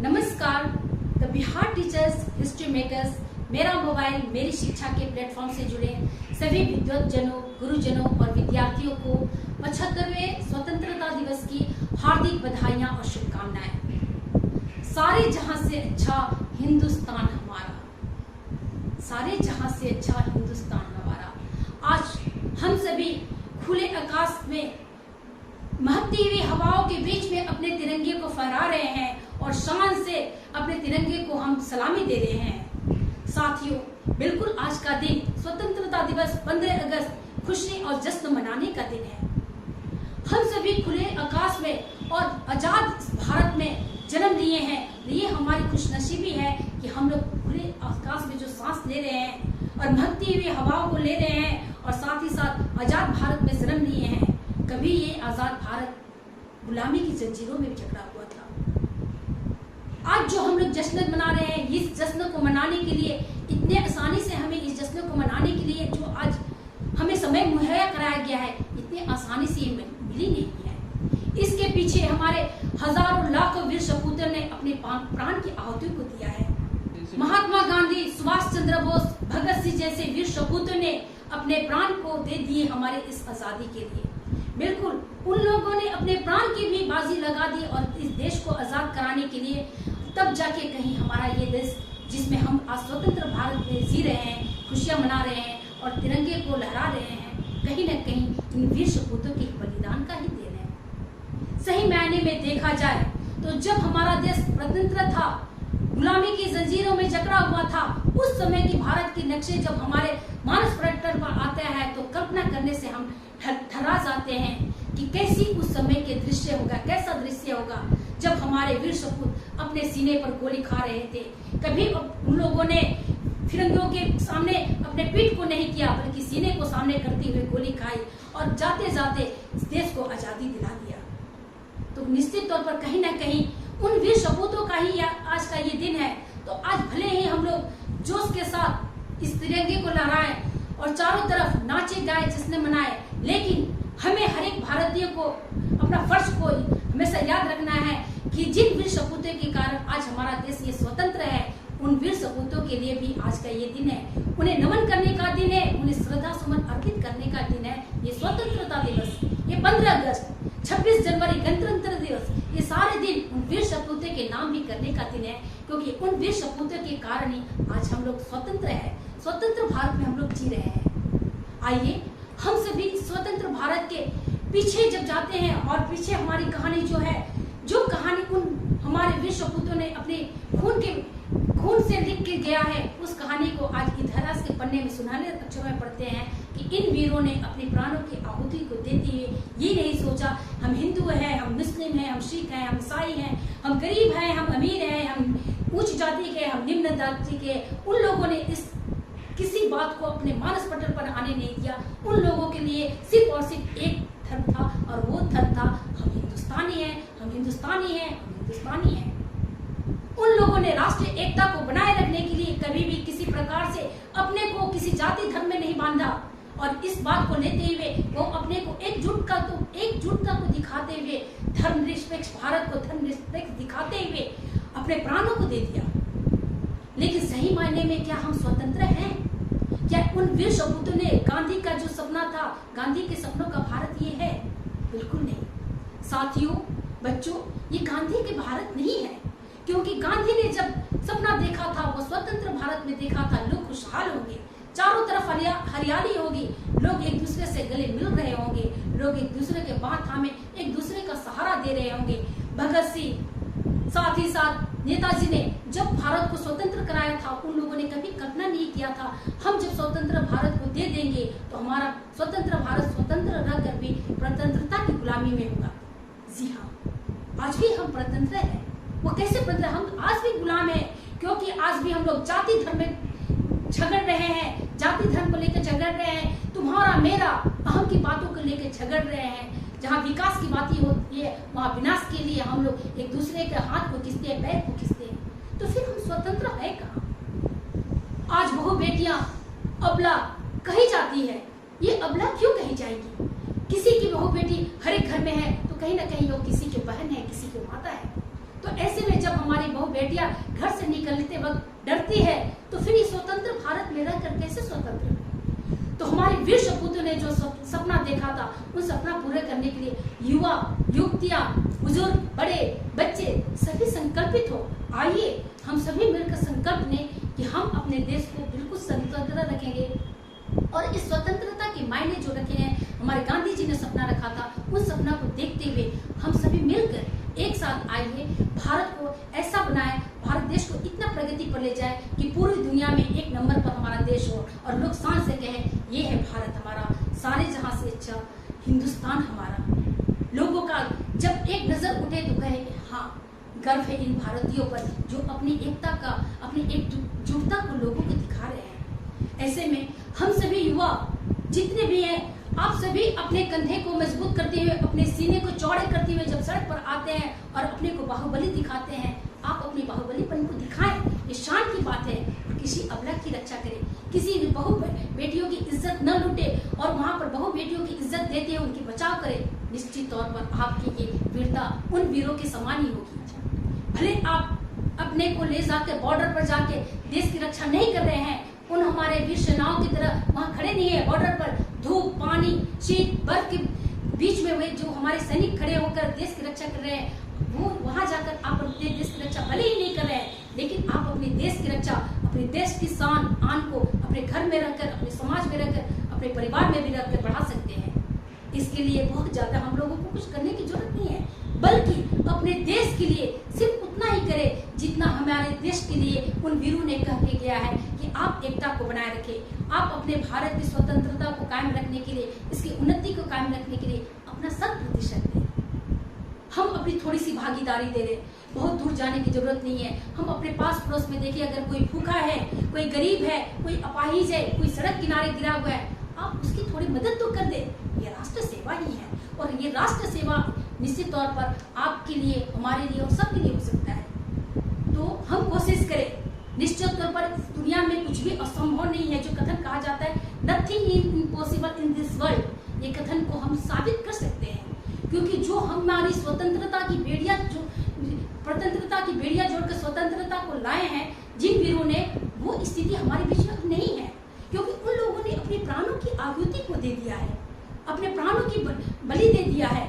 नमस्कार, the Bihar teachers history makers मेरा mobile मेरी शिक्षा के प्लेटफॉर्म से जुड़े सभी विद्वतजनों, गुरुजनों और विद्यार्थियों को 75वें स्वतंत्रता दिवस की हार्दिक बधाइयां और शुभकामनाएं। सारे जहां से अच्छा हिंदुस्तान हमारा, सारे जहां से अच्छा हिंदुस्तान हमारा। आज हम सभी खुले आकाश में महकती हुई हवाओं के बीच में अपने तिरंगे को फहरा रहे हैं और शान से अपने तिरंगे को हम सलामी दे रहे हैं। साथियों, बिल्कुल आज का दिन स्वतंत्रता दिवस 15 अगस्त खुशी और जश्न मनाने का दिन है। हम सभी खुले आकाश में और आजाद भारत में जन्म लिए हैं। ये हमारी खुशनसीबी है कि हम लोग खुले आकाश में जो सांस ले रहे हैं और महकती हुई हवाओं को ले रहे हैं और साथ ही साथ आजाद भारत में जन्म लिए हैं। कभी ये आजाद भारत गुलामी की जंजीरों में जकड़ा हुआ था। आज जो हम लोग जश्न मना रहे हैं, इस जश्न को मनाने के लिए इतने आसानी से हमें इस जश्न को मनाने के लिए जो आज हमें समय मुहैया कराया गया है, इतने आसानी से ये मिली नहीं है। इसके पीछे हमारे हजारों लाखों वीर सपूतों ने अपने प्राण की आहुति को दिया है। महात्मा गांधी, सुभाष चंद्र बोस, भगत सिंह जैसे वीर सपूतों ने अपने प्राण को दे दिए हमारे इस आजादी के लिए। बिल्कुल उन लोगों ने अपने प्राण की भी बाजी लगा दी और इस देश को आजाद कराने के लिए तब जाके कहीं हमारा ये देश जिसमें हम आज स्वतंत्र भारत में जी रहे हैं, खुशियां मना रहे हैं और तिरंगे को लहरा रहे हैं, कहीं न कहीं इन वीर सपूतों के बलिदान का ही देन है। सही मायने में देखा जाए तो जब हमारा देश स्वतंत्र था, गुलामी की जंजीरों में जकड़ा हुआ था, उस समय की भारत के नक्शे जब हमारे मानस पर्यटन पर आते हैं तो कल्पना करने से हम ठहरा जाते हैं कि कैसी उस समय के दृश्य होगा, कैसा दृश्य होगा जब हमारे वीर सपूत अपने सीने पर गोली खा रहे थे। कभी उन लोगों ने फिरंगियों के सामने अपने पीठ को नहीं किया, बल्कि सीने को सामने करते हुए गोली खाई और जाते जाते इस देश को आजादी दिला दिया। तो निश्चित तौर पर कहीं ना कहीं उन वीर सपूतों का ही आज का ये दिन है। तो आज भले ही हम लोग जोश के साथ इस तिरंगे को लहराएं और चारों तरफ नाचे गाए जश्न मनाए, लेकिन हमें हर एक भारतीय को अपना फर्ज को हमेशा याद रखना है कि जिन वीर सपूतों के कारण आज हमारा देश ये स्वतंत्र है, उन वीर सपूतों के लिए भी आज का ये दिन है। उन्हें नमन करने का दिन है, उन्हें श्रद्धा सुमन अर्पित करने का दिन है। ये स्वतंत्रता दिवस, ये 15 अगस्त, 26 जनवरी गणतंत्र दिवस, ये सारे दिन उन वीर सपूतों के नाम भी करने का दिन है, क्योंकि उन वीर सपूतों के कारण ही आज हम लोग स्वतंत्र है, स्वतंत्र भारत में हम लोग जी रहे हैं। आइए हम सभी स्वतंत्र भारत के पीछे जब जाते हैं और पीछे हमारी कहानी जो कहानी उन हमारे वीर सपूतों ने अपने खून से लिख के गया है, उस कहानी को आज इतिहास के पन्ने में सुनहरे अक्षरों में पढ़ते हैं कि इन वीरों ने अपने प्राणों की आहुति को देते हुए ये नहीं सोचा हम हिंदू हैं, हम मुस्लिम हैं, हम सिख हैं, हम ईसाई हैं, हम गरीब हैं, हम अमीर हैं, हम उच्च जाति के, हम निम्न जाति के। उन लोगों ने इस किसी बात को अपने मानस पटल पर आने नहीं दिया। उन लोगों के लिए सिर्फ और सिर्फ एक धर्म था और वो धर्म था हम हिंदुस्तानी हैं, हम हिंदुस्तानी हैं, हम हिंदुस्तानी हैं। उन लोगों ने राष्ट्रीय एकता को बनाए रखने के लिए कभी भी किसी प्रकार से अपने को किसी जाति धर्म में नहीं बांधा और इस बात को लेते हुए वो अपने को एकजुटता को दिखाते हुए धर्म निरपेक्ष भारत को धर्म निरपेक्ष दिखाते हुए अपने प्राणों को दे दिया। लेकिन सही मायने में क्या हम स्वतंत्र हैं? क्या उन वीर सपूतों ने गांधी का जो सपना था, गांधी के सपनों का भारत ये है? बिल्कुल नहीं। साथियों, बच्चों, ये गांधी के भारत नहीं है, क्योंकि गांधी ने जब सपना देखा था वो स्वतंत्र भारत में देखा था। लोग खुशहाल होंगे, चारों तरफ हरियाली होगी, लोग एक दूसरे से गले मिल रहे होंगे, लोग एक दूसरे के बात थामे एक दूसरे का सहारा दे रहे होंगे। भगत सिंह साथ ही साथ नेताजी ने जब भारत को स्वतंत्र कराया था, उन लोगों ने कभी कल्पना नहीं किया था हम जब स्वतंत्र भारत को दे देंगे तो हमारा स्वतंत्र भारत स्वतंत्र रहकर भी स्वतंत्रता की गुलामी में होगा। जी हाँ, आज भी हम स्वतंत्र हैं। वो कैसे स्वतंत्र? हम आज भी गुलाम हैं, क्योंकि आज भी हम लोग जाति धर्म में झगड़ रहे हैं, जाति धर्म को लेकर झगड़ रहे हैं, तुम्हारा मेरा अहम की बातों को लेकर झगड़ रहे हैं। जहाँ विकास की बात होती है वहाँ विनाश के लिए हम लोग एक दूसरे के हाथ को खींचते हैं, पैर को खींचते हैं। तो फिर हम स्वतंत्र है कहाँ? आज बहु बेटियां अबला कही जाती है। ये अबला क्यों कही जाएगी? किसी की बहु बेटी हर एक घर में है तो कहीं ना कहीं वो किसी की बहन है, किसी की माता है। तो ऐसे में जब हमारी बहु बेटियां घर से निकलते वक्त डरती है, तो फिर ये स्वतंत्र भारत में रहकर कैसे स्वतंत्र है? तो हमारे वीर सपूतों ने जो सपना देखा था, उन सपना पूरे करने के लिए युवा, युवतियां, बुजुर्ग, बड़े, बच्चे सभी संकल्पित हो। आइए हम सभी मिलकर संकल्प लें कि हम अपने देश को बिल्कुल स्वतंत्र रखेंगे, और इस स्वतंत्रता के मायने जो रखे हैं, हमारे गांधी जी ने सपना रखा था, उन सपना को देखते हुए हम सभी मिलकर एक साथ आइए भारत को ऐसा बनाए, भारत देश को इतना प्रगति पर ले जाए कि पूरी दुनिया में एक नंबर पर हमारा देश हो और लोग शान से कहें ये है भारत हमारा, सारे जहां से अच्छा हिंदुस्तान हमारा। लोगों का जब एक नजर उठे तो कहे कि हाँ, गर्व है इन भारतीयों पर जो अपनी एकता का, अपनी एकजुटता को लोगों को दिखा रहे हैं। ऐसे में हम सभी युवा जितने भी हैं, आप सभी अपने कंधे को मजबूत करते हुए, अपने सीने को चौड़े करते हुए जब सड़क पर आते हैं और अपने को बाहुबली दिखाते हैं, आप अपनी बाहुबलीपन को दिखाएं। ये शान की बात है। किसी अबला की रक्षा करें, किसी बहु बेटियों की इज्जत न लूटे, और वहाँ पर बहु बेटियों की इज्जत देते हुए उनकी बचाव करें। निश्चित तौर पर आपकी ये वीरता उन वीरों के समान ही होगी। भले आप अपने को ले जाकर बॉर्डर पर जाके देश की रक्षा नहीं कर रहे हैं, उन हमारे वीर सेनाओं की तरह वहाँ खड़े नहीं है बॉर्डर पर, धूप, पानी, शीत, बर्फ के बीच में वे जो हमारे सैनिक खड़े होकर देश की रक्षा कर रहे हैं, वो वहाँ जाकर आप अपने देश की रक्षा भले ही नहीं कर रहे हैं, लेकिन आप अपने देश की रक्षा, अपने देश की शान आन को अपने घर में रहकर, अपने समाज में रहकर, अपने परिवार में भी रहकर बढ़ा सकते हैं। इसके लिए बहुत ज्यादा हम लोगों को कुछ करने की जरूरत नहीं है, बल्कि अपने देश के लिए सिर्फ उतना ही करें जितना हमारे देश के लिए उन वीरों ने कह के गया है कि आप एकता को बनाए रखें। आप अपने भारत की स्वतंत्रता को कायम रखने के लिए, इसकी उन्नति को कायम रखने के लिए अपना 100% दें। हम अपनी थोड़ी सी भागीदारी दे रहे, बहुत दूर जाने की जरूरत नहीं है। हम अपने पास पड़ोस में देखिए, अगर कोई भूखा है, कोई गरीब है, कोई अपाहिज है, कोई सड़क किनारे गिरा हुआ है, आप उसकी थोड़ी मदद तो कर दे। ये राष्ट्र सेवा ही है, और ये राष्ट्र सेवा निश्चित तौर पर आपके लिए, हमारे लिए और सबके लिए हो सकता है। तो हम कोशिश करें। निश्चित तौर पर दुनिया में कुछ भी असंभव नहीं है। जो कथन कहा जाता है nothing is impossible in this world, ये कथन को हम साबित कर सकते हैं, क्योंकि जो हमारी स्वतंत्रता की बेड़िया, जो स्वतंत्रता की बेड़िया जोड़कर स्वतंत्रता को लाए हैं जिन वीरों ने, वो स्थिति हमारे बीच में नहीं है, क्योंकि उन लोगों ने अपने प्राणों की आहुति को दे दिया है, अपने प्राणों की बलि दे दिया है।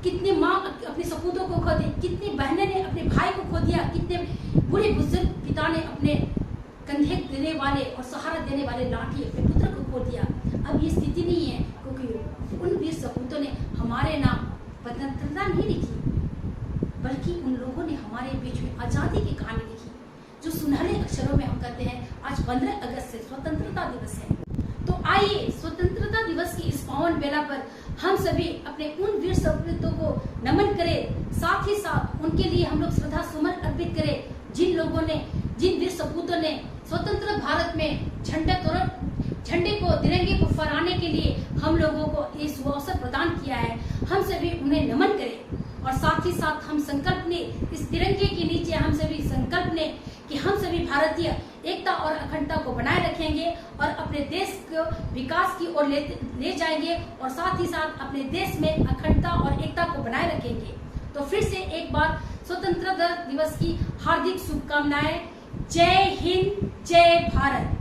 कितने माँ अपने सपूतों को खो दी, कितनी बहनें ने अपने भाई को खो दिया, कितने बूढ़े बुजुर्ग पिता ने अपने कंधे देने वाले और सहारा देने वाले लाठी अपने पुत्र को खो दिया। अब ये स्थिति नहीं है, क्योंकि उन वीर सपूतों ने हमारे नाम स्वतंत्रता नहीं लिखी, बल्कि उन लोगों ने हमारे बीच में आजादी की कहानी लिखी, जो सुनहरे अक्षरों में हम कहते हैं आज 15 अगस्त से स्वतंत्रता दिवस है। तो आइए स्वतंत्रता दिवस की इस पावन बेला पर हम सभी अपने उन वीर सपूतों को नमन करें, साथ ही साथ उनके लिए हम लोग श्रद्धा सुमन अर्पित करें, जिन लोगों ने, जिन वीर सपूतों ने स्वतंत्र भारत में झंडे को, तिरंगे को फहराने के लिए हम लोगों को ये अवसर प्रदान किया है। हम सभी उन्हें नमन करें, और साथ ही साथ हम संकल्प लें, इस तिरंगे के नीचे हम सभी संकल्प लें कि हम सभी भारतीय एकता और अखंडता को बनाए रखेंगे और अपने देश को विकास की ओर ले जाएंगे, और साथ ही साथ अपने देश में अखंडता और एकता को बनाए रखेंगे। तो फिर से एक बार स्वतंत्रता दिवस की हार्दिक शुभकामनाएं। जय हिंद, जय भारत।